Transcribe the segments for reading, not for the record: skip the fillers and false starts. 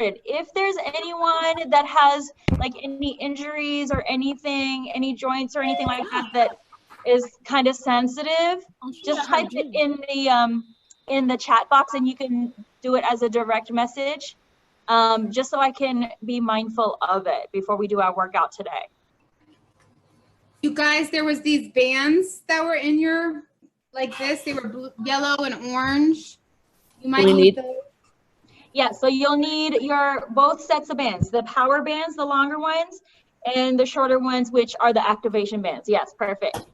If there's anyone that has like any injuries or anything, any joints or anything like that that is kind of sensitive, just type it in the chat box and you can do it as a direct message, just so I can be mindful of it before we do our workout today. You guys, there was these bands that were in your, like this, they were blue, yellow and orange. You might need those. Yeah, so you'll need your both sets of bands, the power bands, the longer ones, and the shorter ones, which are the activation bands. Yes, perfect.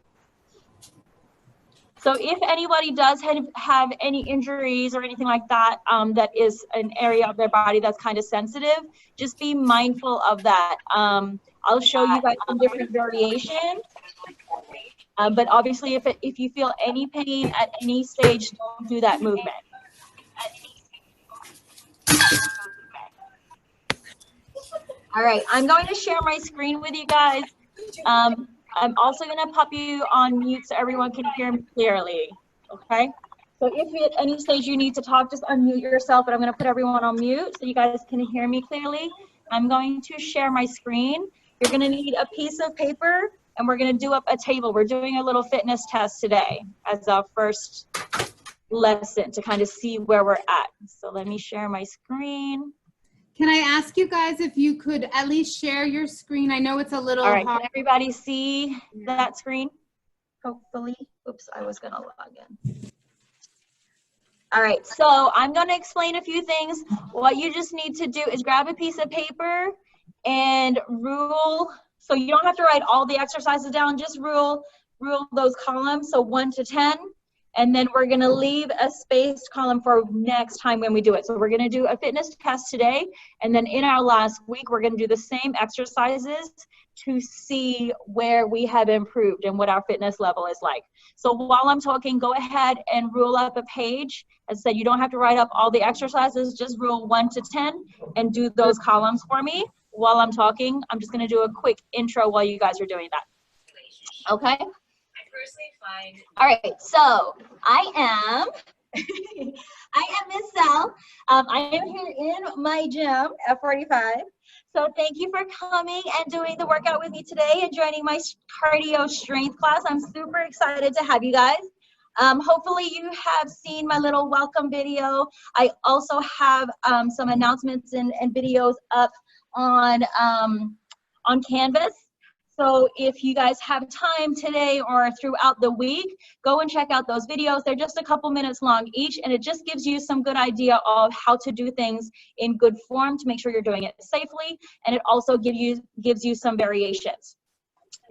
So if anybody does have any injuries or anything like that, that is an area of their body that's kind of sensitive, just be mindful of that. I'll show you guys some different variations, but obviously if you feel any pain at any stage, don't do that movement. All right, I'm going to share my screen with you guys. I'm also going to pop you on mute so everyone can hear me clearly, okay? So if at any stage you need to talk, just unmute yourself, but I'm going to put everyone on mute so you guys can hear me clearly. I'm going to share my screen. You're going to need a piece of paper, and we're going to do up a table. We're doing a little fitness test today as our first lesson to kind of see where we're at. So let me share my screen. Can I ask you guys if you could at least share your screen? I know it's a little hard. Can everybody see that screen? Hopefully. Oops, I was gonna log in. All right, so I'm gonna explain a few things. What you just need to do is grab a piece of paper and rule. So you don't have to write all the exercises down, just rule those columns, so 1 to 10. And then we're gonna leave a spaced column for next time when we do it. So we're gonna do a fitness test today, and then in our last week, we're gonna do the same exercises to see where we have improved and what our fitness level is like. So while I'm talking, go ahead and rule up a page. As I said, you don't have to write up all the exercises, just rule 1 to 10 and do those columns for me. While I'm talking, I'm just gonna do a quick intro while you guys are doing that. Okay? All right, so I am Miss Sal. I am here in my gym at 45. So thank you for coming and doing the workout with me today and joining my cardio strength class. I'm super excited to have you guys. Hopefully you have seen my little welcome video. I also have some announcements and videos up on Canvas. So if you guys have time today or throughout the week, go and check out those videos. They're just a couple minutes long each, and it just gives you some good idea of how to do things in good form to make sure you're doing it safely, and it also gives you some variations.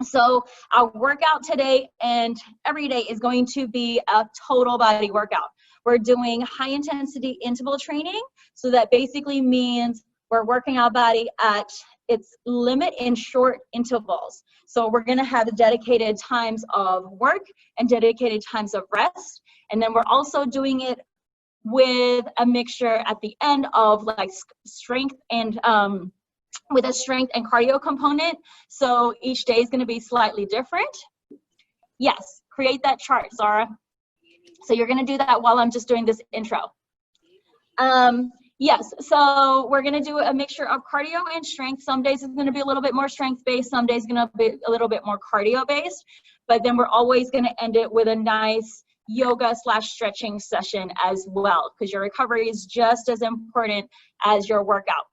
So our workout today and every day is going to be a total body workout. We're doing high intensity interval training, so that basically means we're working our body at its limit in short intervals. So we're gonna have dedicated times of work and dedicated times of rest. And then we're also doing it with a mixture at the end of like strength and with a strength and cardio component. So each day is gonna be slightly different. Yes, create that chart, Zara. So you're gonna do that while I'm just doing this intro. Yes, so we're gonna do a mixture of cardio and strength. Some days it's gonna be a little bit more strength-based, some days it's gonna be a little bit more cardio-based, but then we're always gonna end it with a nice yoga/stretching session as well, because your recovery is just as important as your workout.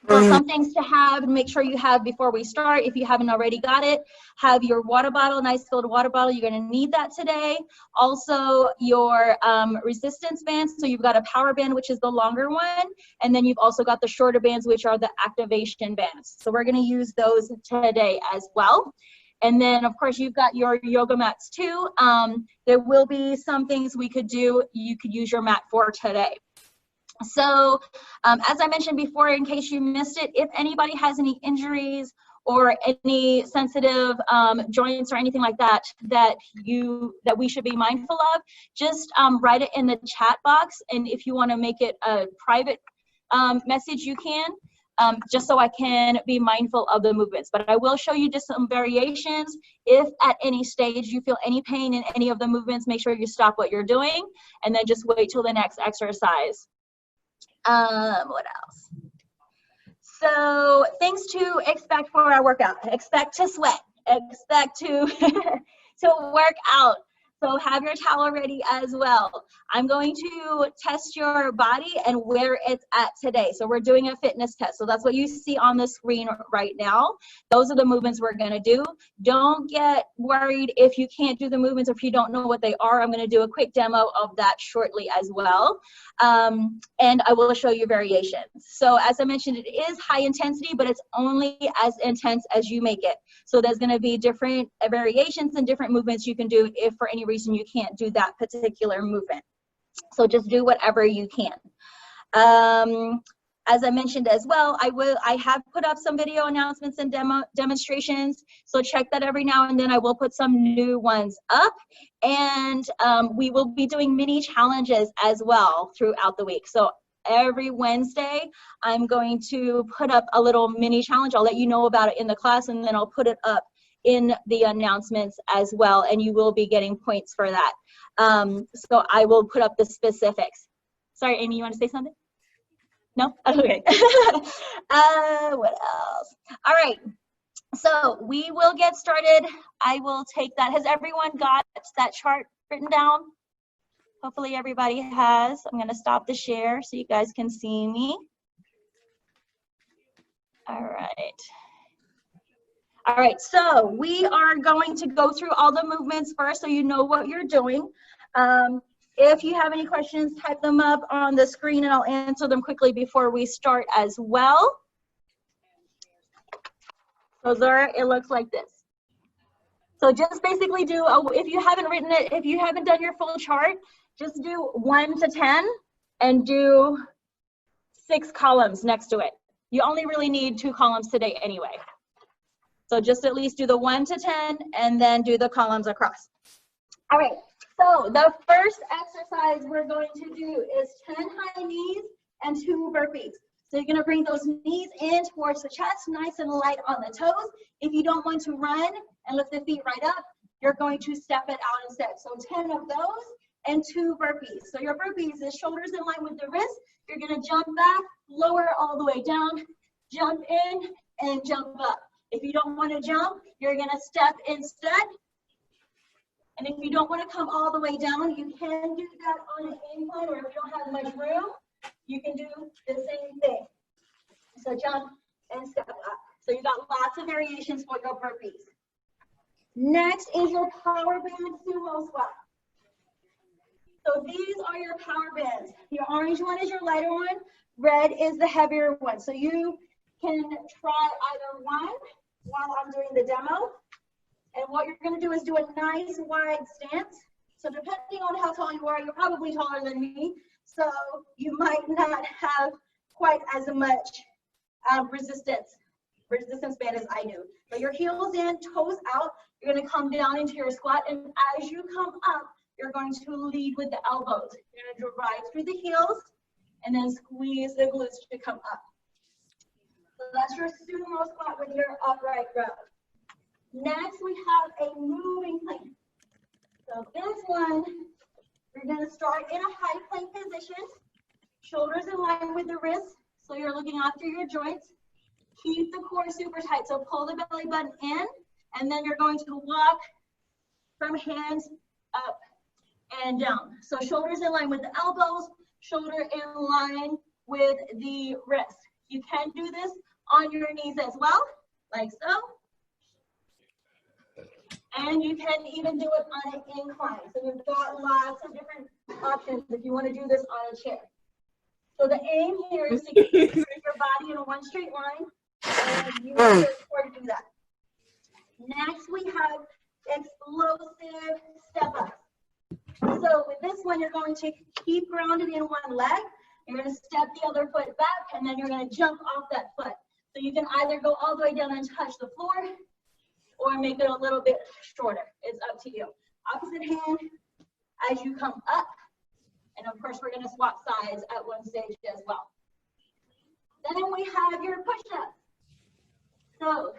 So some things to have, make sure you have before we start, if you haven't already got it, have your water bottle, nice filled water bottle. You're gonna need that today. Also your resistance bands. So you've got a power band, which is the longer one. And then you've also got the shorter bands, which are the activation bands. So we're gonna use those today as well. And then of course you've got your yoga mats too. There will be some things we could do, you could use your mat for today. So as I mentioned before, in case you missed it, if anybody has any injuries or any sensitive joints or anything like that that we should be mindful of, just write it in the chat box. And if you want to make it a private message, you can, just so I can be mindful of the movements. But I will show you just some variations. If at any stage you feel any pain in any of the movements, make sure you stop what you're doing and then just wait till the next exercise. What else? So things to expect for our workout. Expect to sweat. Expect to, to work out. So have your towel ready as well. I'm going to test your body and where it's at today. So we're doing a fitness test. So that's what you see on the screen right now. Those are the movements we're gonna do. Don't get worried if you can't do the movements or if you don't know what they are. I'm gonna do a quick demo of that shortly as well. And I will show you variations. So as I mentioned, it is high intensity, but it's only as intense as you make it. So there's gonna be different variations and different movements you can do if for any reason you can't do that particular movement. So just do whatever you can. As I mentioned as well, I have put up some video announcements and demonstrations. So check that every now and then. I will put some new ones up, and we will be doing mini challenges as well throughout the week. So every Wednesday, I'm going to put up a little mini challenge. I'll let you know about it in the class, and then I'll put it up in the announcements as well, and you will be getting points for that. So I will put up the specifics. Sorry, Amy, you want to say something? No? Okay. What else? All right. So we will get started. I will take that. Has everyone got that chart written down? Hopefully everybody has. I'm going to stop the share so you guys can see me. All right. All right, so we are going to go through all the movements first so you know what you're doing. If you have any questions, type them up on the screen and I'll answer them quickly before we start as well. So there, it looks like this. So just basically do, if you haven't written it, if you haven't done your full chart, just do 1 to 10 and do 6 columns next to it. You only really need 2 columns today anyway. So just at least do the 1 to 10 and then do the columns across. All right, so the first exercise we're going to do is 10 high knees and 2 burpees. So you're gonna bring those knees in towards the chest, nice and light on the toes. If you don't want to run and lift the feet right up, you're going to step it out instead. So 10 of those and 2 burpees. So your burpees is shoulders in line with the wrist. You're gonna jump back, lower all the way down, jump in and jump up. If you don't want to jump, you're going to step instead. And if you don't want to come all the way down, you can do that on an incline, or if you don't have much room, you can do the same thing. So jump and step up. So you got lots of variations for your burpees. Next is your power band sumo squat. So these are your power bands. Your orange one is your lighter one. Red is the heavier one. So you can try either one while I'm doing the demo. And what you're going to do is do a nice wide stance. So depending on how tall you are, you're probably taller than me. So you might not have quite as much resistance band as I do. But your heels in, toes out. You're going to come down into your squat. And as you come up, you're going to lead with the elbows. You're going to drive through the heels and then squeeze the glutes to come up. So that's your sumo squat with your upright row. Next, we have a moving plank. So this one, you're going to start in a high plank position, shoulders in line with the wrists, so you're looking after your joints. Keep the core super tight, so pull the belly button in, and then you're going to walk from hands up and down. So shoulders in line with the elbows, shoulder in line with the wrist. You can do this on your knees as well, like so. And you can even do it on an incline. So you've got lots of different options if you want to do this on a chair. So the aim here is to keep your body in a one straight line, and you will to do that. Next, we have explosive step up. So with this one, you're going to keep grounded in one leg. You're going to step the other foot back, and then you're going to jump off that foot. So you can either go all the way down and touch the floor, or make it a little bit shorter. It's up to you. Opposite hand as you come up. And of course, we're going to swap sides at one stage as well. Then we have your push-ups. So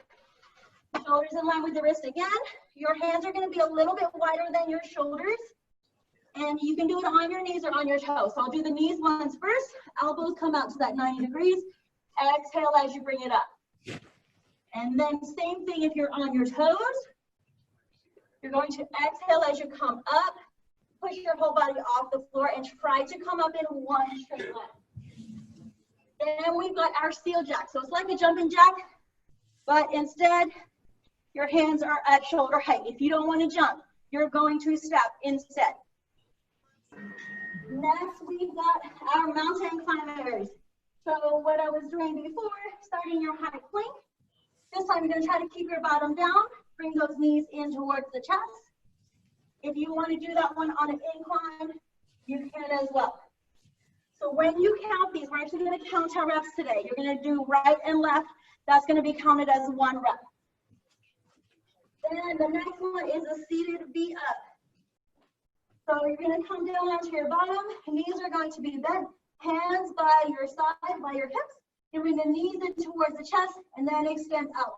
shoulders in line with the wrist again. Your hands are going to be a little bit wider than your shoulders. And you can do it on your knees or on your toes. So I'll do the knees ones first. Elbows come out to that 90 degrees. Exhale as you bring it up. And then same thing if you're on your toes. You're going to exhale as you come up. Push your whole body off the floor and try to come up in one straight line. Then we've got our seal jack. So it's like a jumping jack, but instead, your hands are at shoulder height. If you don't want to jump, you're going to step instead. Next, we've got our mountain climbers. So what I was doing before, starting your high plank. This time you're going to try to keep your bottom down. Bring those knees in towards the chest. If you want to do that one on an incline, you can as well. So when you count these, we're actually going to count our reps today. You're going to do right and left. That's going to be counted as one rep. Then the next one is a seated V up. So you're going to come down onto your bottom. Knees are going to be bent. Hands by your side, by your hips. You bring the knees in towards the chest and then extend out.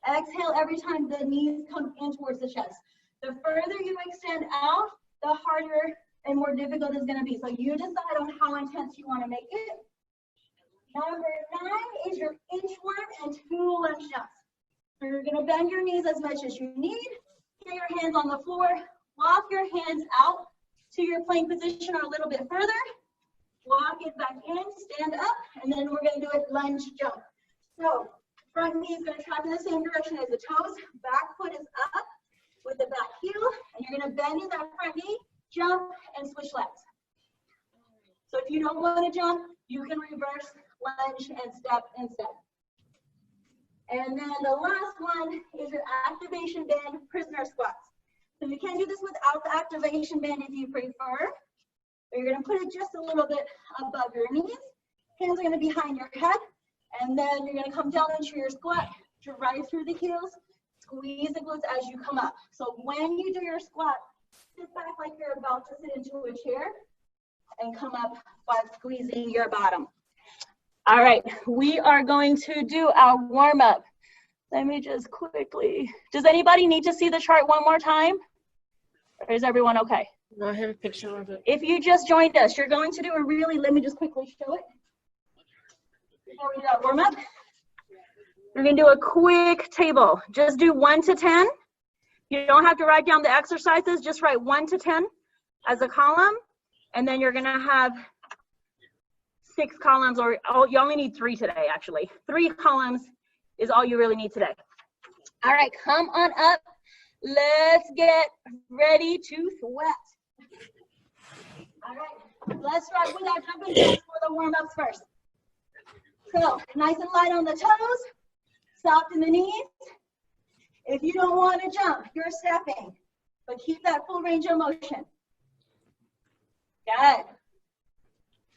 Exhale every time the knees come in towards the chest. The further you extend out, the harder and more difficult it's going to be. So you decide on how intense you want to make it. Number 9 is your inchworm and 2 lunge jumps. So you're going to bend your knees as much as you need. Get your hands on the floor. Walk your hands out to your plank position or a little bit further. Walk it back in, stand up, and then we're going to do a lunge jump. So front knee is going to track in the same direction as the toes. Back foot is up with the back heel, and you're going to bend in that front knee, jump, and switch legs. So if you don't want to jump, you can reverse, lunge, and step instead. And then the last one is your activation band prisoner squats. So you can do this without the activation band if you prefer. You're going to put it just a little bit above your knees. Hands are going to be behind your head. And then you're going to come down into your squat, drive through the heels, squeeze the glutes as you come up. So when you do your squat, sit back like you're about to sit into a chair and come up while squeezing your bottom. All right, we are going to do our warm-up. Let me just quickly, does anybody need to see the chart one more time? Or is everyone okay? No, I have a picture of it. If you just joined us, you're going to do a really, let me just quickly show it. Before we do our warm-up, we're going to do a quick table. Just do 1 to 10. You don't have to write down the exercises, just write 1 to 10 as a column. And then you're going to have 6 columns, or you only need 3 today, actually. 3 columns is all you really need today. All right, come on up. Let's get ready to sweat. All right, let's start with our jumping jacks for the warm-ups first. So, nice and light on the toes, soft in the knees. If you don't want to jump, you're stepping, but keep that full range of motion. Good.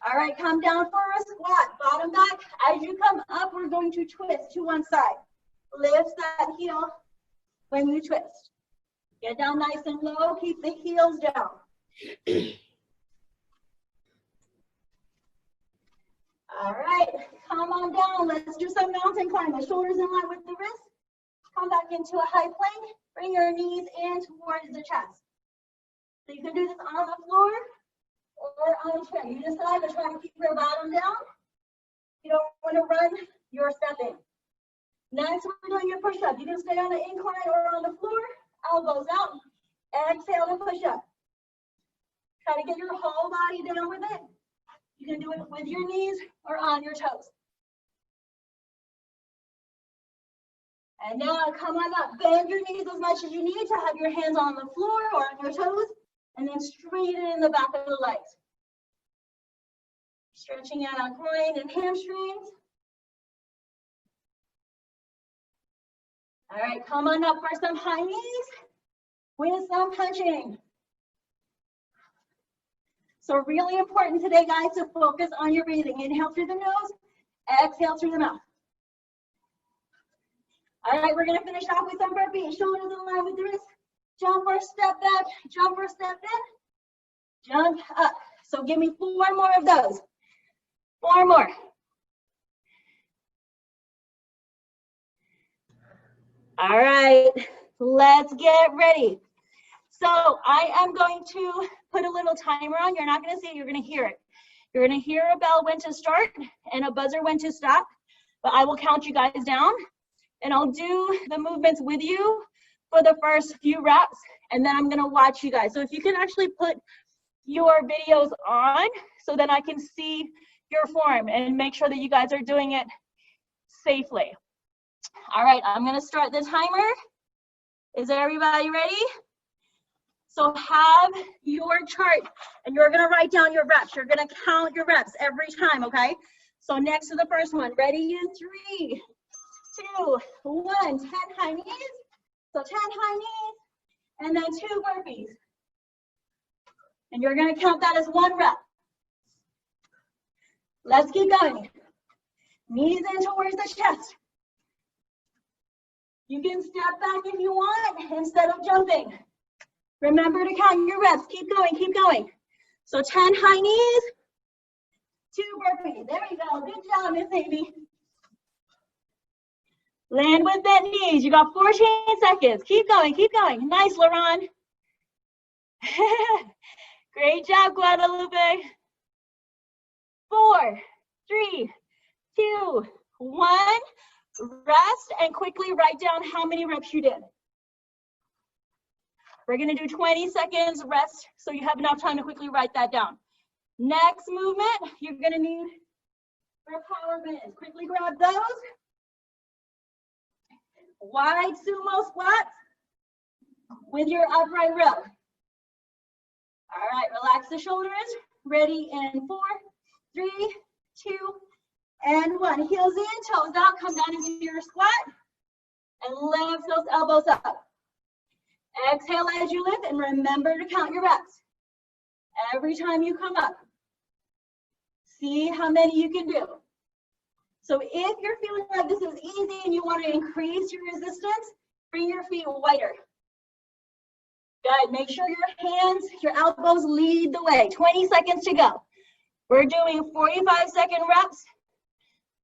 All right, come down for a squat, bottom back. As you come up, we're going to twist to one side. Lift that heel when you twist. Get down nice and low, keep the heels down. All right, come on down. Let's do some mountain climbing. Shoulders in line with the wrist. Come back into a high plank. Bring your knees in towards the chest. So you can do this on the floor or on a chair. You decide to try to keep your bottom down. You don't want to run, you're stepping. Next, we're doing your push-up. You can stay on the incline or on the floor. Elbows out. Exhale and push up. Try to get your whole body down with it. You can do it with your knees or on your toes. And now come on up. Bend your knees as much as you need to have your hands on the floor or on your toes. And then straighten in the back of the legs. Stretching out our groin and hamstrings. All right, come on up for some high knees with some punching. So really important today, guys, to focus on your breathing. Inhale through the nose, exhale through the mouth. All right, we're gonna finish off with some burpees. Shoulders in line with the wrist. Jump or step back, jump or step in, jump up. So give me 4 more of those. 4 more. All right, let's get ready. So I am going to put a little timer on. You're not going to see it, you're going to hear it. You're gonna hear a bell when to start and a buzzer when to stop, but I will count you guys down and I'll do the movements with you for the first few reps, and then I'm gonna watch you guys. So if you can actually put your videos on so then I can see your form and make sure that you guys are doing it safely. All right, I'm gonna start the timer. Is everybody ready? So have your chart and you're gonna write down your reps. You're gonna count your reps every time, okay? So next to the first one, ready in 3, 2, 1, 10 high knees. So 10 high knees and then 2 burpees. And you're gonna count that as 1 rep. Let's keep going. Knees in towards the chest. You can step back if you want instead of jumping. Remember to count your reps. Keep going, keep going. So 10 high knees, 2 burpees. There we go. Good job, Miss Amy. Land with bent knees. You got 14 seconds. Keep going, keep going. Nice, Laron. Great job, Guadalupe. 4, 3, 2, 1. Rest and quickly write down how many reps you did. We're gonna do 20 seconds rest so you have enough time to quickly write that down. Next movement, you're gonna need for power bands. Quickly grab those. Wide sumo squats with your upright row. All right, relax the shoulders. Ready in 4, 3, 2, and 1. Heels in, toes out, come down into your squat, and lift those elbows up. Exhale as you lift, and remember to count your reps. Every time you come up, see how many you can do. So if you're feeling like this is easy and you want to increase your resistance, bring your feet wider. Good, make sure your hands, your elbows lead the way. 20 seconds to go. We're doing 45-second reps,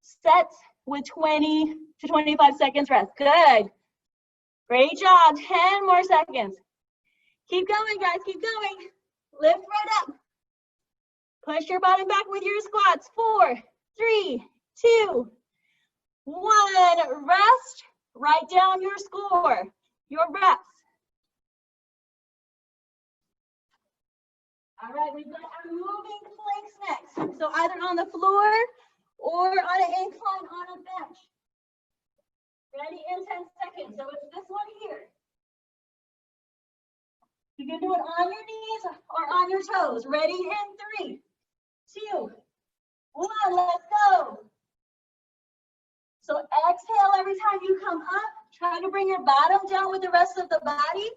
sets with 20 to 25 seconds rest. Good. Great job. 10 more seconds. Keep going, guys. Keep going. Lift right up. Push your bottom back with your squats. 4, 3, 2, 1. Rest. Write down your score, your reps. All right, we've got our moving planks next. So either on the floor or on an incline on a bench. Ready in 10 seconds. So it's this one here. You can do it on your knees or on your toes. Ready in 3, 2, 1. Let's go. So exhale every time you come up. Try to bring your bottom down with the rest of the body.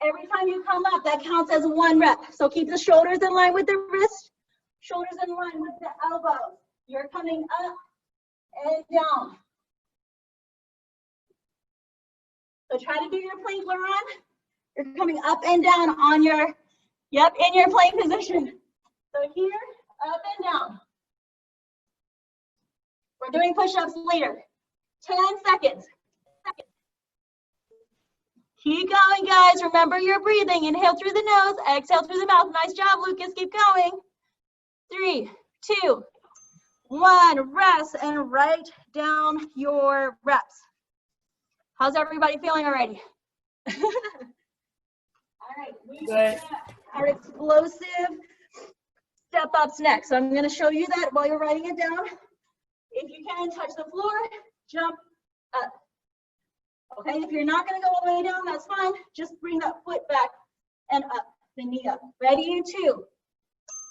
Every time you come up, that counts as 1 rep. So keep the shoulders in line with the wrist, shoulders in line with the elbows. You're coming up and down. So try to do your plank, Laron. You're coming up and down on your, in your plank position. So here, up and down. We're doing push-ups later. 10 seconds. Keep going, guys. Remember your breathing. Inhale through the nose, exhale through the mouth. Nice job, Lucas. Keep going. 3, 2, 1. Rest and write down your reps. How's everybody feeling already? All right, we got our explosive step ups next. So I'm going to show you that while you're writing it down. If you can, touch the floor, jump up. Okay, if you're not going to go all the way down, that's fine. Just bring that foot back and up, the knee up. Ready in 2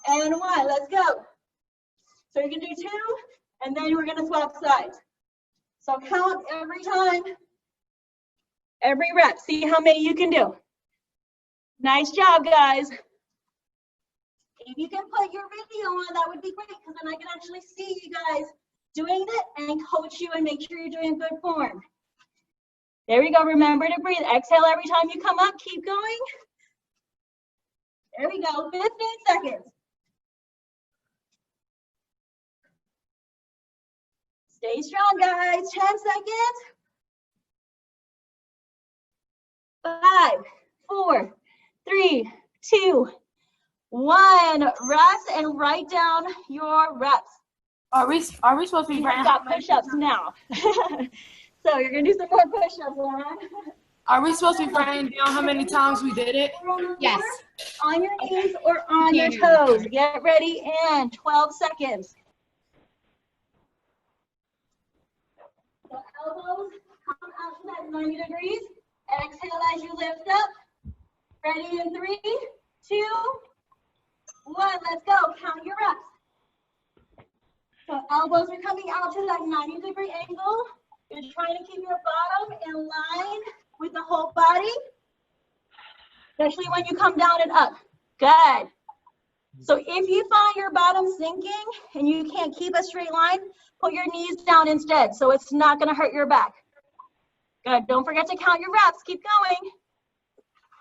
and 1. Let's go. So you can do 2, and then we're going to swap sides. So count every time, every rep. See how many you can do. Nice job, guys. If you can put your video on, that would be great, because then I can actually see you guys doing it and coach you and make sure you're doing good form. There we go. Remember to breathe. Exhale every time you come up. Keep going. There we go. 15 seconds. Stay strong, guys. 10 seconds. 5, 4, 3, 2, 1. Rest and write down your reps. Are we supposed to be We've writing? got push-ups now. So you're gonna do some more push-ups, Lauren. Are we supposed to be writing down how many times we did it? Yes. On your knees or on your Okay. toes. Get ready in 12 seconds. So elbows come out to that 90 degrees. Exhale as you lift up. Ready in 3, 2, 1. Let's go. Count your reps. So elbows are coming out to that 90-degree angle. You're trying to keep your bottom in line with the whole body, especially when you come down and up. Good. So if you find your bottom sinking and you can't keep a straight line, put your knees down instead, so it's not going to hurt your back. Good. Don't forget to count your reps. Keep going.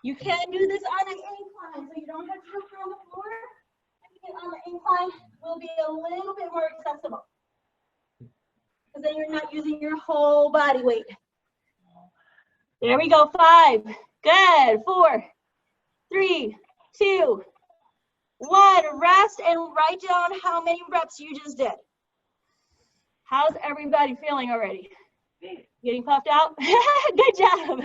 You can do this on an incline, so you don't have to go on the floor. On the incline will be a little bit more accessible, because then you're not using your whole body weight. There we go. 5. Good. 4, 3, 2, 1. Rest and write down how many reps you just did. How's everybody feeling already? Getting puffed out? Good job.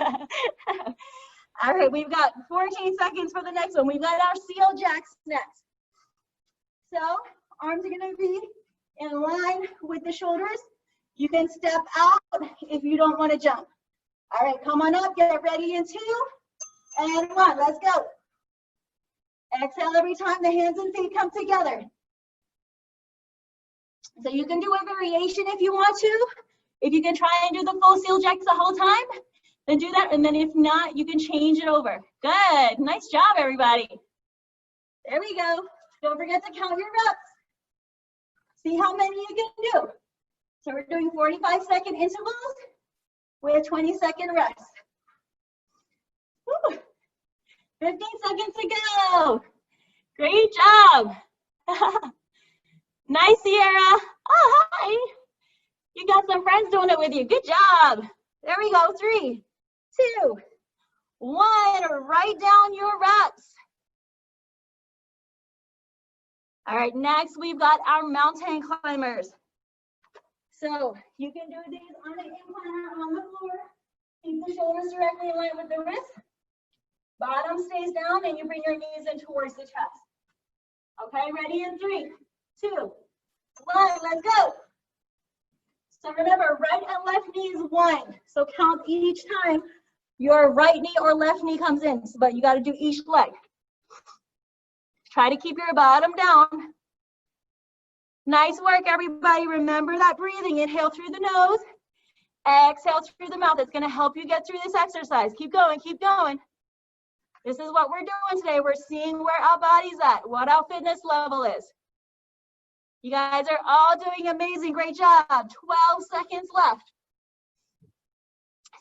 All right, we've got 14 seconds for the next one. We've got our seal jacks next. So arms are going to be in line with the shoulders. You can step out if you don't want to jump. All right, come on up. Get ready in 2 and 1. Let's go. Exhale every time the hands and feet come together. So you can do a variation if you want to. If you can try and do the full seal jacks the whole time, then do that. And then if not, you can change it over. Good. Nice job, everybody. There we go. Don't forget to count your reps. See how many you can do. So we're doing 45-second intervals with 20-second rest. Woo. 15 seconds to go. Great job. Nice, Sierra. Oh, hi. You got some friends doing it with you. Good job. There we go. 3, 2, 1. Write down your reps. All right, next we've got our mountain climbers. So you can do these on the incline or on the floor. Keep the shoulders directly in line with the wrist. Bottom stays down and you bring your knees in towards the chest. Okay, ready in 3, 2, 1, let's go. So remember, right and left knee is 1. So count each time your right knee or left knee comes in, but you got to do each leg. Try to keep your bottom down. Nice work, everybody. Remember that breathing. Inhale through the nose. Exhale through the mouth. It's going to help you get through this exercise. Keep going, keep going. This is what we're doing today. We're seeing where our body's at, what our fitness level is. You guys are all doing amazing. Great job. 12 seconds left.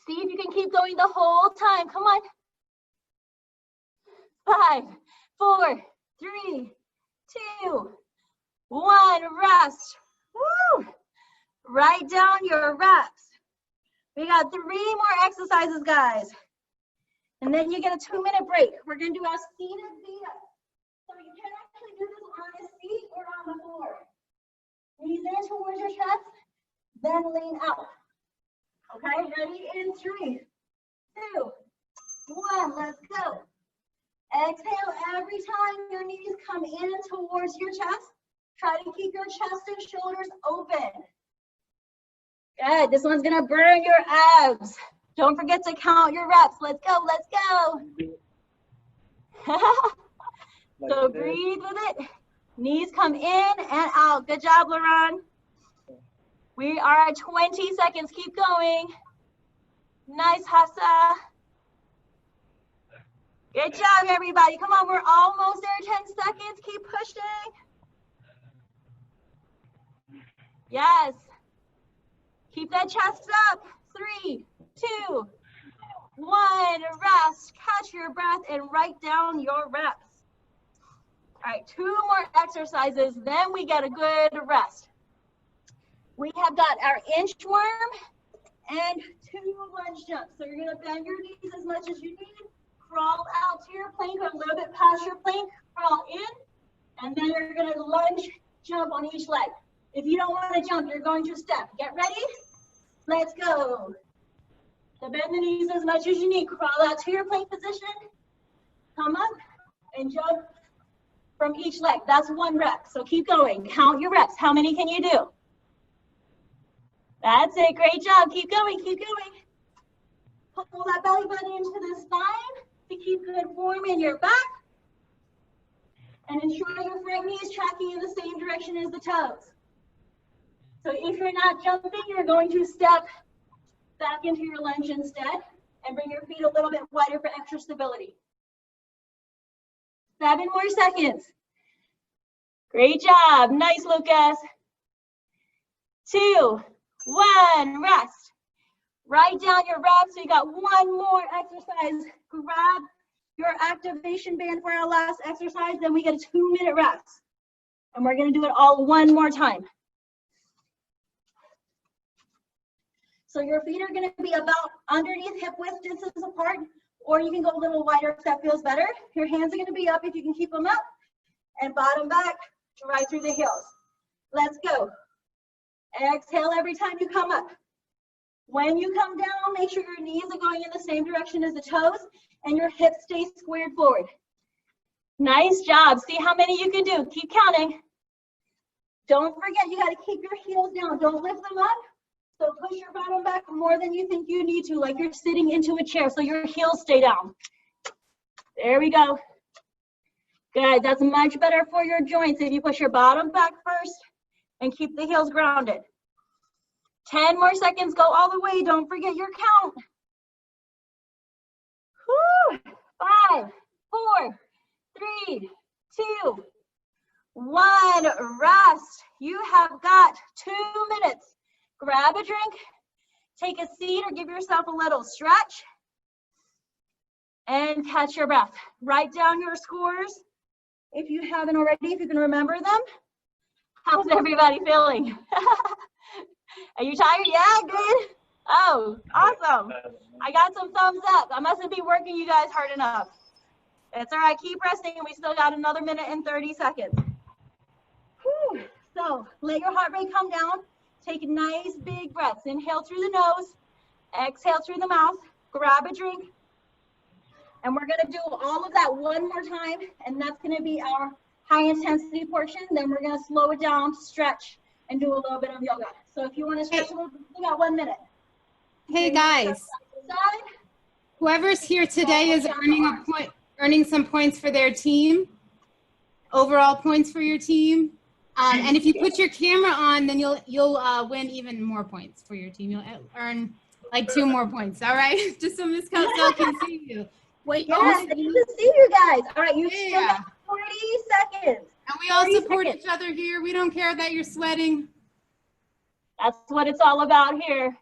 See if you can keep going the whole time. Come on. 5, 4, 3, 2, 1. Rest. Woo. Write down your reps. We got 3 more exercises, guys. And then you get a 2-minute break. We're going to do our seated V-up. So you can actually do this on a seat or on the floor. Knees in towards your chest, then lean out. Okay, ready in 3, 2, 1. Let's go. Exhale every time your knees come in towards your chest. Try to keep your chest and shoulders open. Good. This one's going to burn your abs. Don't forget to count your reps. Let's go. Let's go. So breathe with it. Knees come in and out. Good job, Laurent. We are at 20 seconds. Keep going. Nice, Hassa. Good job, everybody. Come on, we're almost there. 10 seconds. Keep pushing. Yes. Keep that chest up. 3, 2, 1. Rest. Catch your breath and write down your reps. All right, 2 more exercises, then we get a good rest. We have got our inchworm and 2 lunge jumps. So you're gonna bend your knees as much as you need, crawl out to your plank or a little bit past your plank, crawl in, and then you're gonna lunge, jump on each leg. If you don't want to jump, you're going to step. Get ready? Let's go. So bend the knees as much as you need. Crawl out to your plank position. Come up and jump from each leg. That's 1 rep. So keep going. Count your reps. How many can you do? That's it. Great job. Keep going. Keep going. Pull that belly button into the spine to keep good form in your back. And ensure your front knee is tracking in the same direction as the toes. So if you're not jumping, you're going to step back into your lunge instead and bring your feet a little bit wider for extra stability. 7 more seconds. Great job. Nice, Lucas. 2, 1, rest. Write down your reps. So you got 1 more exercise. Grab your activation band for our last exercise. Then we get a 2-minute rest. And we're going to do it all 1 more time. So your feet are going to be about underneath hip width distance apart, or you can go a little wider if that feels better. Your hands are going to be up if you can keep them up, and bottom back right through the heels. Let's go. Exhale every time you come up. When you come down, make sure your knees are going in the same direction as the toes and your hips stay squared forward. Nice job. See how many you can do. Keep counting. Don't forget, you got to keep your heels down. Don't lift them up. So push your bottom back more than you think you need to, like you're sitting into a chair, so your heels stay down. There we go. Good, that's much better for your joints if you push your bottom back first and keep the heels grounded. 10 more seconds, go all the way, don't forget your count. Whew. 5, 4, 3, 2, 1, rest. You have got 2 minutes. Grab a drink, take a seat, or give yourself a little stretch, and catch your breath. Write down your scores if you haven't already, if you can remember them. How's everybody feeling? Are you tired? Yeah, good. Oh, awesome. I got some thumbs up. I mustn't be working you guys hard enough. It's all right. Keep resting. We still got another minute and 30 seconds. Whew. So let your heart rate come down. Take nice big breaths. Inhale through the nose, exhale through the mouth, grab a drink. And we're gonna do all of that 1 more time, and that's gonna be our high intensity portion. Then we're gonna slow it down, stretch, and do a little bit of yoga. So if you wanna stretch a little bit, we got 1 minute. Hey guys, whoever's here today is earning some points for their team, overall points for your team. And if you put your camera on, then you'll win even more points for your team. You'll earn like 2 more points. All right, just so Miss Cosell can see you. Wait, yes, I need to see you guys. All right, you still got 40 seconds. And we all support each other here. We don't care that you're sweating. That's what it's all about here.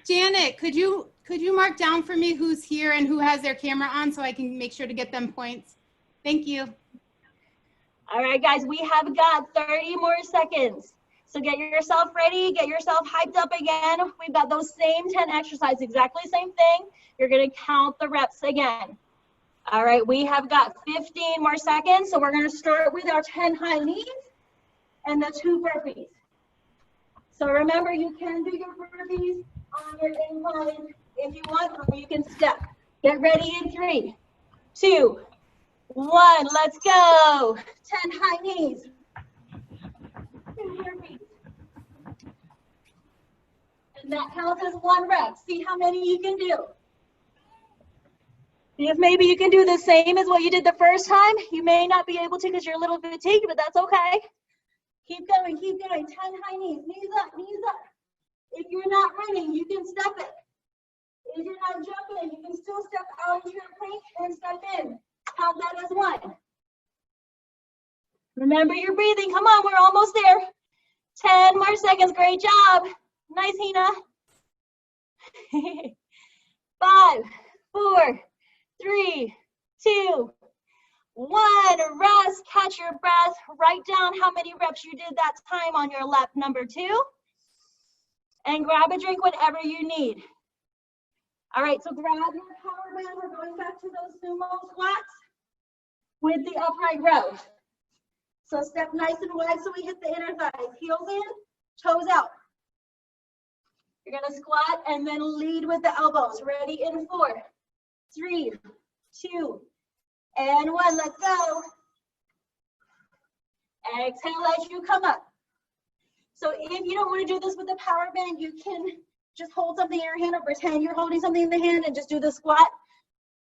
Janet, could you mark down for me who's here and who has their camera on so I can make sure to get them points? Thank you. All right, guys, we have got 30 more seconds. So get yourself ready, get yourself hyped up again. We've got those same 10 exercises, exactly same thing. You're gonna count the reps again. All right, we have got 15 more seconds. So we're gonna start with our 10 high knees and the 2 burpees. So remember, you can do your burpees on your incline if you want, or you can step. Get ready in 3, 2, 1, let's go. 10 high knees. 2 burpees. And that counts as 1 rep. See how many you can do. See if maybe you can do the same as what you did the first time. You may not be able to because you're a little fatigued, but that's okay. Keep going, keep going. 10 high knees, knees up, knees up. If you're not running, you can step it. If you're not jumping, you can still step out into your plank and step in. Count that as 1. Remember your breathing. Come on, we're almost there. 10 more seconds. Great job. Nice, Hina. 5, 4, 3, 2, 1. Rest. Catch your breath. Write down how many reps you did that time on your lap number 2. And grab a drink whenever you need. All right, so grab your power band. We're going back to those sumo squats with the upright row. So step nice and wide so we hit the inner thighs. Heels in, toes out. You're gonna squat and then lead with the elbows. Ready in 4, 3, 2, and 1. Let's go. Exhale as you come up. So if you don't want to do this with the power band, you can just hold something in your hand or pretend you're holding something in the hand and just do the squat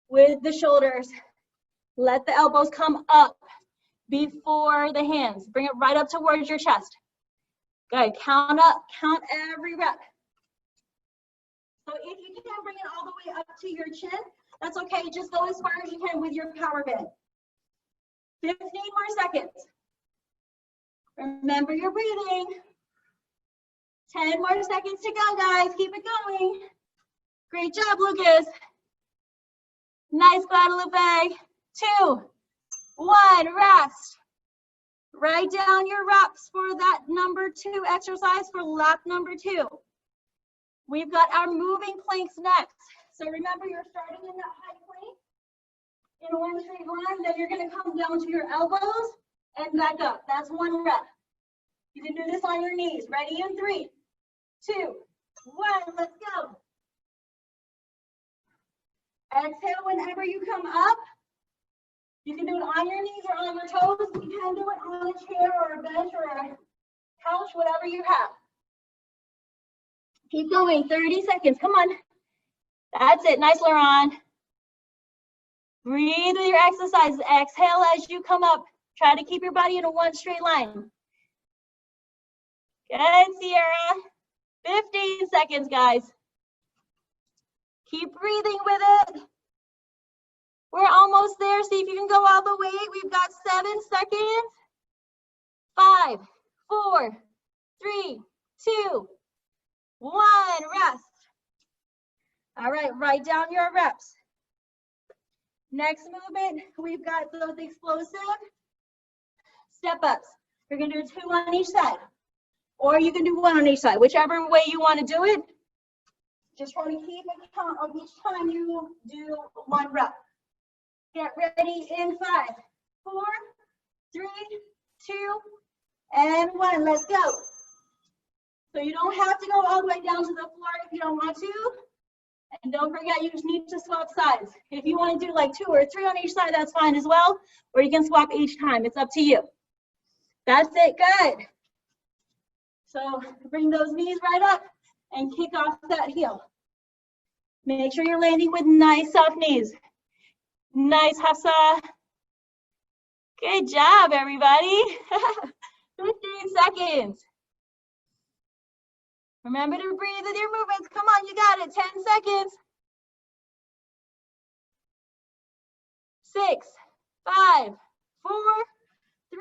with the shoulders. Let the elbows come up before the hands. Bring it right up towards your chest. Good. Count up. Count every rep. So if you can't bring it all the way up to your chin, that's okay. Just go as far as you can with your power band. 15 more seconds. Remember your breathing. 10 more seconds to go, guys. Keep it going. Great job, Lucas. Nice, Guadalupe. 2, 1, rest. Write down your reps for that number 2 exercise for lap number 2. We've got our moving planks next. So remember, you're starting in that high plank in one straight line, then you're gonna come down to your elbows and back up. That's 1 rep. You can do this on your knees. Ready in 3, 2, 1, let's go. Exhale whenever you come up. You can do it on your knees or on your toes. You can do it on a chair or a bench or a couch, whatever you have. Keep going, 30 seconds, come on. That's it, nice, Laurent. Breathe with your exercises. Exhale as you come up. Try to keep your body in a 1 straight line. Good, Sierra. 15 seconds, guys. Keep breathing with it. We're almost there. See if you can go all the way. We've got 7 seconds. 5, 4, 3, 2, 1. Rest. All right, write down your reps. Next movement, we've got those explosive step ups. You're going to do 2 on each side, or you can do 1 on each side, whichever way you want to do it. Just try to keep a count of each time you do 1 rep. Get ready in 5, 4, 3, 2, and 1. Let's go. So you don't have to go all the way down to the floor if you don't want to. And don't forget, you just need to swap sides. If you want to do like 2 or 3 on each side, that's fine as well. Or you can swap each time. It's up to you. That's it. Good. So bring those knees right up and kick off that heel. Make sure you're landing with nice soft knees. Nice, Hafsa. Good job, everybody. 15 seconds. Remember to breathe with your movements. Come on, you got it. 10 seconds. 6, 5, 4, 3,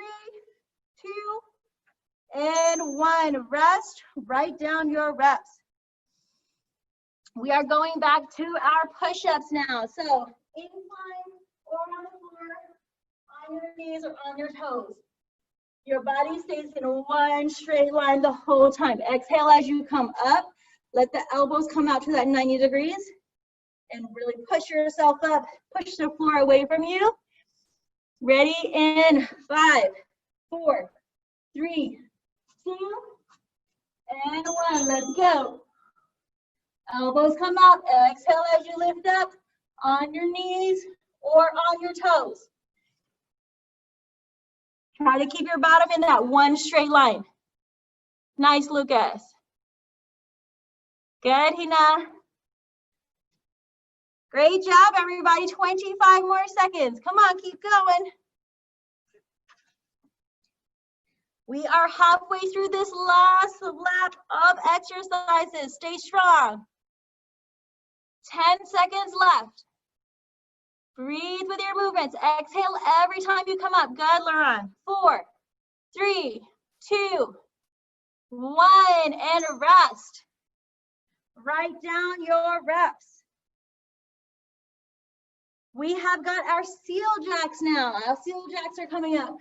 2, and 1. Rest. Write down your reps. We are going back to our push-ups now. So incline or on the floor, on your knees or on your toes. Your body stays in 1 straight line the whole time. Exhale as you come up. Let the elbows come out to that 90 degrees and really push yourself up. Push the floor away from you. Ready in 5, 4, 3, 2, and 1. Let's go. Elbows come up. Exhale as you lift up on your knees or on your toes. Try to keep your bottom in that 1 straight line. Nice, Lucas. Good, Hina. Great job, everybody. 25 more seconds. Come on, keep going. We are halfway through this last lap of exercises. Stay strong. 10 seconds left. Breathe with your movements. Exhale every time you come up. Good, Laurent. 4, 3, 2, 1, and rest. Write down your reps. We have got our seal jacks now. Our seal jacks are coming up.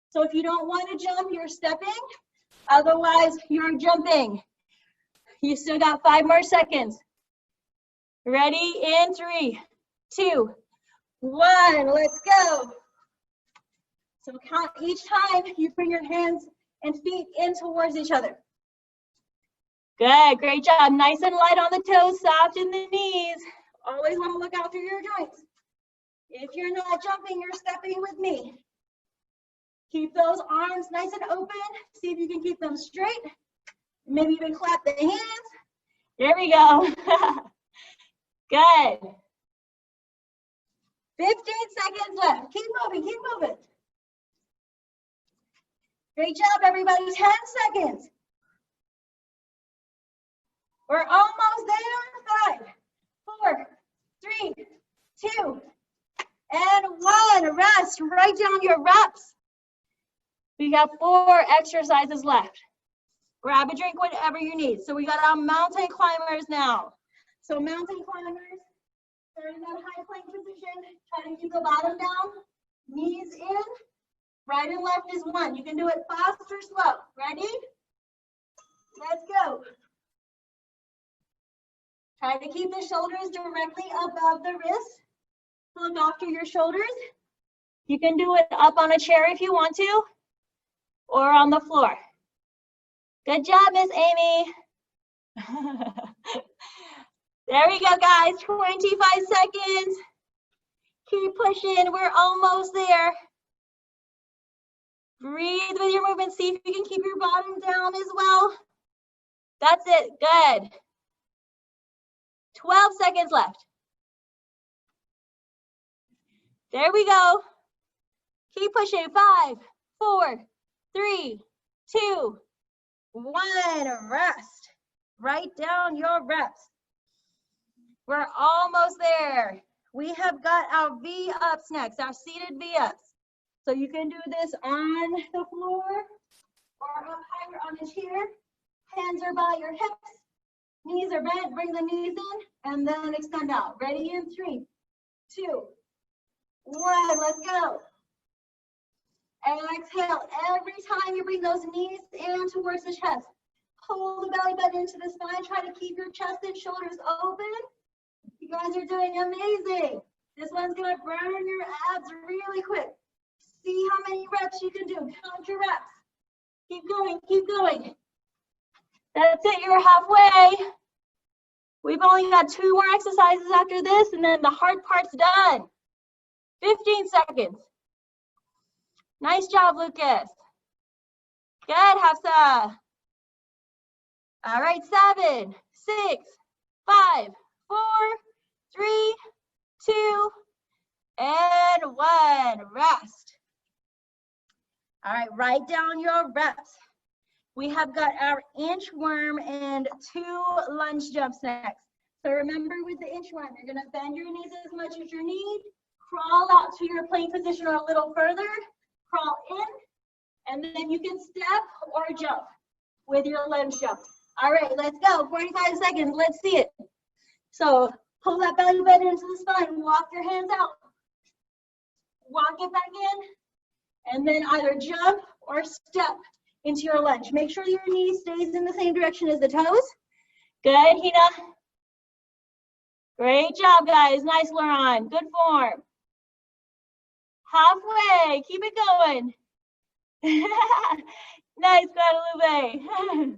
So if you don't want to jump, you're stepping. Otherwise, you're jumping. You still got 5 more seconds. Ready? In 3, 2, 1. Let's go. So count each time you bring your hands and feet in towards each other. Good, great job. Nice and light on the toes, soft in the knees. Always want to look out through your joints. If you're not jumping, you're stepping with me. Keep those arms nice and open. See if you can keep them straight. Maybe even clap the hands. There we go. Good. 15 seconds left. Keep moving, keep moving. Great job, everybody. 10 seconds. We're almost there. 5, 4, 3, 2, and 1. Rest. Write down your reps. We got 4 exercises left. Grab a drink, whatever you need. So we got our mountain climbers now. So mountain climbers, they're in that high plank position. Try to keep the bottom down, knees in. Right and left is 1. You can do it fast or slow. Ready? Let's go. Try to keep the shoulders directly above the wrist. Look after your shoulders. You can do it up on a chair if you want to, or on the floor. Good job, Miss Amy. There we go, guys. 25 seconds. Keep pushing. We're almost there. Breathe with your movement. See if you can keep your bottom down as well. That's it. Good. 12 seconds left. There we go. Keep pushing. 5, 4, 3, 2, 1. Rest. Write down your reps. We're almost there. We have got our V-ups next, our seated V-ups. So you can do this on the floor or up higher on a chair. Hands are by your hips. Knees are bent. Bring the knees in and then extend out. Ready in 3, 2, 1. Let's go. And exhale. Every time you bring those knees in towards the chest. Hold the belly button into the spine. Try to keep your chest and shoulders open. You guys are doing amazing. This one's going to burn your abs really quick. See how many reps you can do. Count your reps. Keep going, keep going. That's it, you're halfway. We've only got 2 more exercises after this, and then the hard part's done. 15 seconds. Nice job, Lucas. Good, Hafsa. All right, 7, 6, 5, 4, 3, 2, and 1. Rest. All right, write down your reps. We have got our inchworm and 2 lunge jumps next. So remember with the inchworm, you're gonna bend your knees as much as you need, crawl out to your plank position or a little further, crawl in, and then you can step or jump with your lunge jump. All right, let's go, 45 seconds, let's see it. So pull that belly button into the spine, walk your hands out, walk it back in, and then either jump or step into your lunge. Make sure your knee stays in the same direction as the toes. Good, Hina. Great job, guys. Nice, Laurent. Good form. Halfway. Keep it going. Nice, Guadalupe.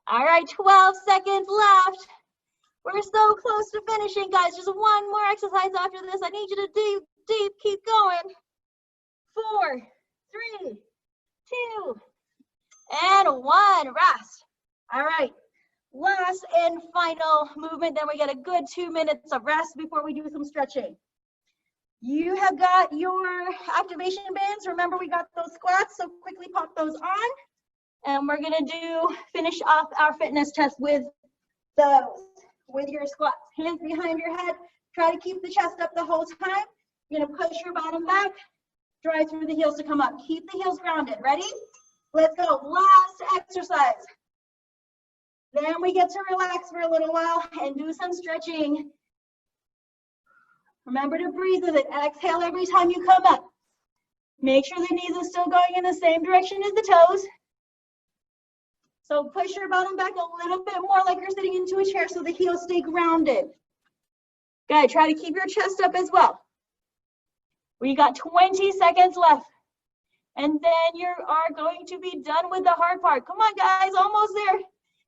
All right, 12 seconds left. We're so close to finishing, guys. Just 1 more exercise after this. I need you to deep, keep going. 4, 3, 2, and 1. Rest. All right. Last and final movement. Then we get a good 2 minutes of rest before we do some stretching. You have got your activation bands. Remember, we got those squats, so quickly pop those on. And we're gonna finish off our fitness test with those, with your squats. Hands behind your head. Try to keep the chest up the whole time. You're gonna push your bottom back. Drive through the heels to come up. Keep the heels grounded. Ready? Let's go. Last exercise. Then we get to relax for a little while and do some stretching. Remember to breathe with it. Exhale every time you come up. Make sure the knees are still going in the same direction as the toes. So push your bottom back a little bit more like you're sitting into a chair so the heels stay grounded. Good, try to keep your chest up as well. We got 20 seconds left. And then you are going to be done with the hard part. Come on, guys, almost there.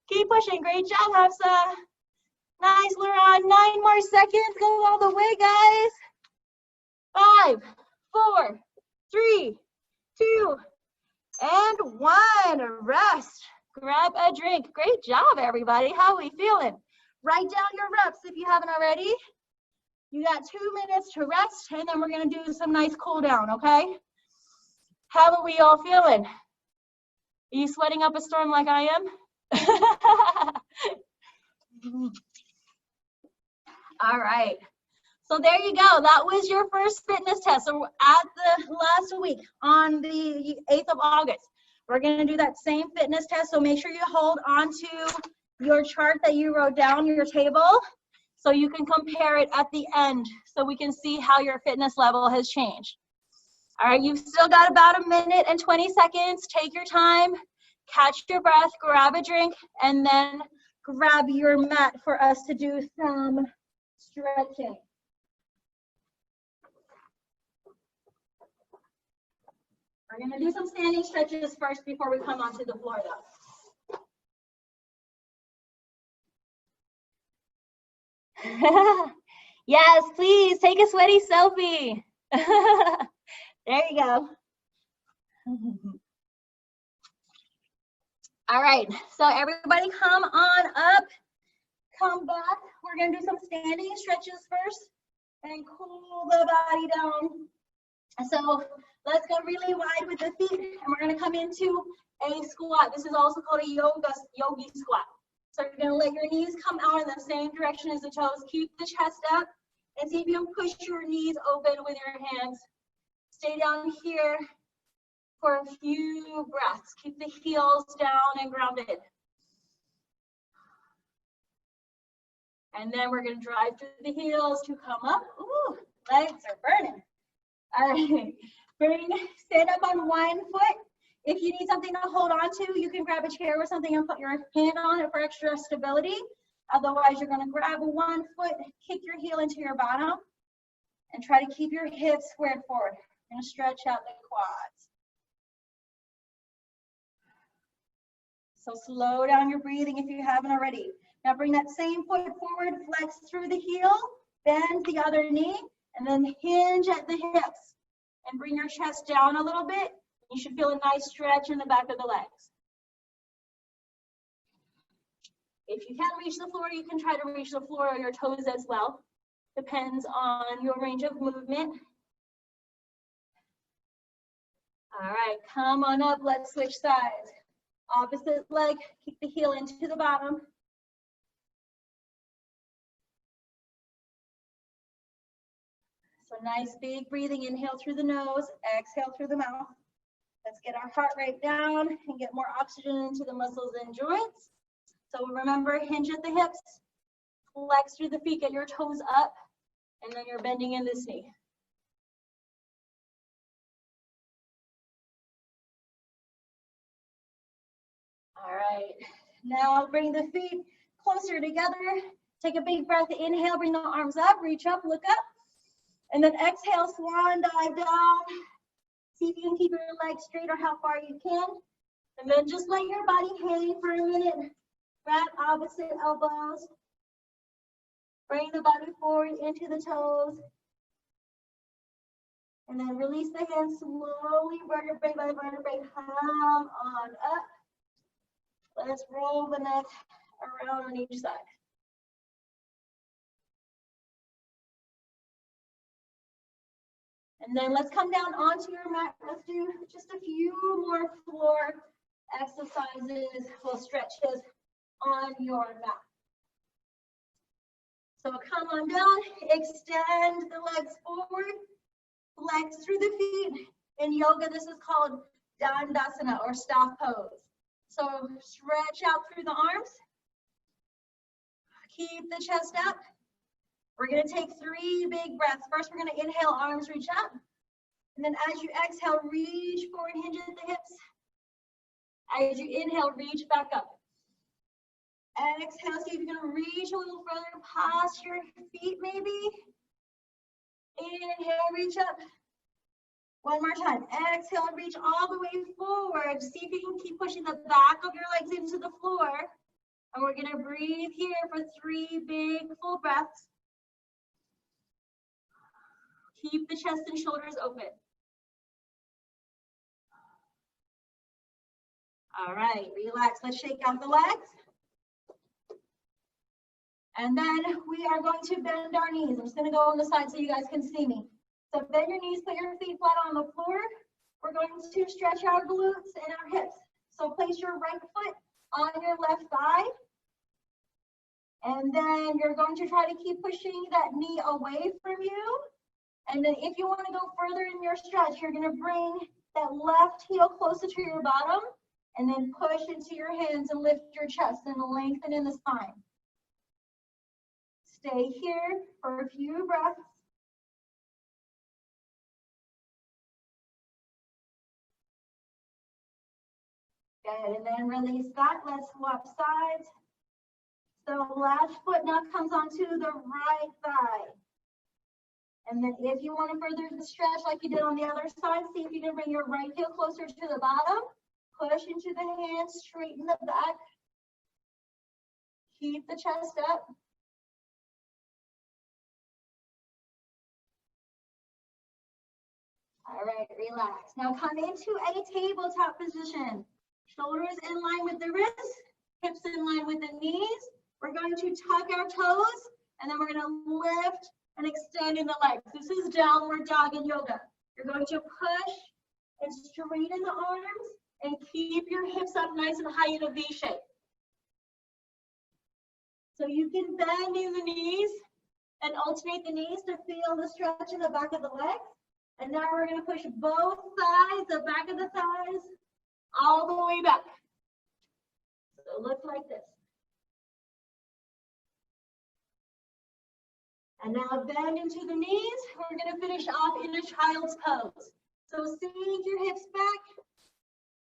Keep pushing. Great job, Hafsa. Nice, Laurent. 9 more seconds. Go all the way, guys. 5, 4, 3, 2, and 1. Rest. Grab a drink. Great job, everybody. How are we feeling? Write down your reps if you haven't already. You got 2 minutes to rest, and then we're going to do some nice cool down, okay? How are we all feeling? Are you sweating up a storm like I am? All right. So there you go. That was your first fitness test. So at the last week on the 8th of August, we're going to do that same fitness test. So make sure you hold on to your chart that you wrote down, your table, so you can compare it at the end so we can see how your fitness level has changed. All right, you've still got about 1 minute and 20 seconds. Take your time, catch your breath, grab a drink, and then grab your mat for us to do some stretching. We're gonna do some standing stretches first before we come onto the floor though. Yes, please, take a sweaty selfie. There you go. All right, so everybody come on up, come back. We're gonna do some standing stretches first and cool the body down. So let's go really wide with the feet, and we're gonna come into a squat. This is also called a yogi squat. So you're gonna let your knees come out in the same direction as the toes. Keep the chest up, and see if you can push your knees open with your hands. Stay down here for a few breaths. Keep the heels down and grounded. And then we're gonna drive through the heels to come up. Ooh, legs are burning. All right, stand up on one foot. If you need something to hold on to, you can grab a chair or something and put your hand on it for extra stability. Otherwise, you're gonna grab one foot, kick your heel into your bottom, and try to keep your hips squared forward. You're gonna stretch out the quads. So slow down your breathing if you haven't already. Now bring that same foot forward, flex through the heel, bend the other knee, and then hinge at the hips. And bring your chest down a little bit. You should feel a nice stretch in the back of the legs. If you can't reach the floor, you can try to reach the floor or your toes as well. Depends on your range of movement. All right, come on up, let's switch sides. Opposite leg, keep the heel into the bottom. So nice big breathing, inhale through the nose, exhale through the mouth. Let's get our heart rate down and get more oxygen into the muscles and joints. So remember, hinge at the hips, flex through the feet, get your toes up, and then you're bending in this knee. All right, now bring the feet closer together. Take a big breath, inhale, bring the arms up, reach up, look up. And then exhale, swan dive down. See if you can keep your legs straight or how far you can. And then just let your body hang for a minute. Wrap opposite elbows. Bring the body forward into the toes. And then release the hands slowly, vertebrae by vertebrae. Come on up. Let's roll the neck around on each side. And then let's come down onto your mat. Let's do just a few more floor exercises, little stretches on your mat. So come on down, extend the legs forward, flex through the feet. In yoga, this is called Dandasana or staff pose. So stretch out through the arms. Keep the chest up. We're going to take 3 big breaths. First, we're going to inhale, arms reach up. And then as you exhale, reach forward, hinge at the hips. As you inhale, reach back up. Exhale, see if you can reach a little further past your feet maybe. Inhale, reach up. One more time. Exhale, reach all the way forward. See if you can keep pushing the back of your legs into the floor. And we're gonna breathe here for 3 big full breaths. Keep the chest and shoulders open. All right, relax. Let's shake out the legs. And then we are going to bend our knees. I'm just gonna go on the side so you guys can see me. So bend your knees, put your feet flat on the floor. We're going to stretch our glutes and our hips. So place your right foot on your left thigh. And then you're going to try to keep pushing that knee away from you. And then if you want to go further in your stretch, you're going to bring that left heel closer to your bottom and then push into your hands and lift your chest and lengthen in the spine. Stay here for a few breaths. Good, and then release that. Let's swap sides. So left foot now comes onto the right thigh. And then if you want to further the stretch like you did on the other side, see if you can bring your right heel closer to the bottom. Push into the hands, straighten the back. Keep the chest up. All right, relax. Now come into a tabletop position. Shoulders in line with the wrists, hips in line with the knees. We're going to tuck our toes, and then we're going to lift and extend in the legs. This is downward dog in yoga. You're going to push and straighten the arms and keep your hips up nice and high in a V shape. So you can bend in the knees and alternate the knees to feel the stretch in the back of the legs. And now we're going to push both thighs, the back of the thighs, all the way back. So look like this. And now bend into the knees. We're going to finish off in a child's pose. So sink your hips back,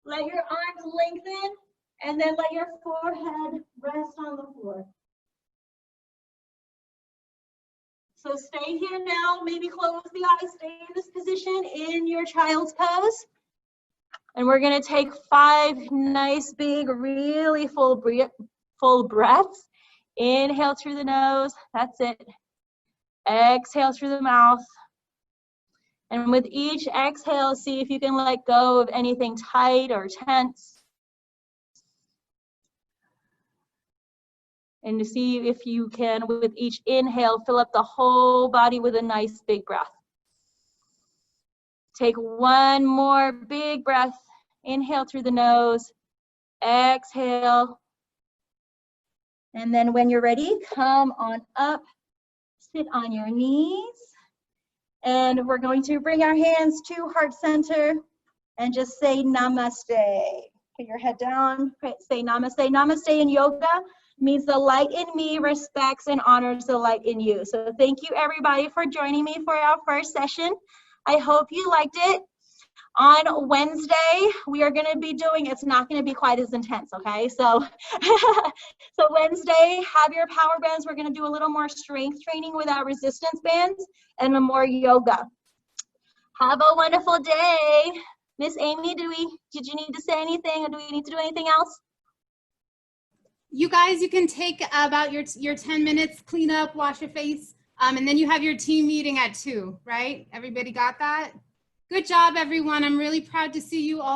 let your arms lengthen, and then let your forehead rest on the floor. So stay here now, maybe close the eyes, stay in this position in your child's pose. And we're gonna take 5 nice, big, really full breaths. Inhale through the nose, that's it. Exhale through the mouth. And with each exhale, see if you can let go of anything tight or tense. And to see if you can, with each inhale, fill up the whole body with a nice big breath. Take 1 more big breath. Inhale through the nose. Exhale. And then when you're ready, come on up. Sit on your knees. And we're going to bring our hands to heart center and just say namaste. Put your head down, say namaste. Namaste in yoga means the light in me respects and honors the light in you. So thank you everybody for joining me for our first session. I hope you liked it. On Wednesday, we are going to be doing, it's not going to be quite as intense, okay? So, so Wednesday, have your power bands. We're going to do a little more strength training with our resistance bands and more yoga. Have a wonderful day. Miss Amy, did you need to say anything or do we need to do anything else? You guys, you can take about your 10 minutes, clean up, wash your face, and then you have your team meeting at 2, right? Everybody got that? Good job, everyone. I'm really proud to see you all.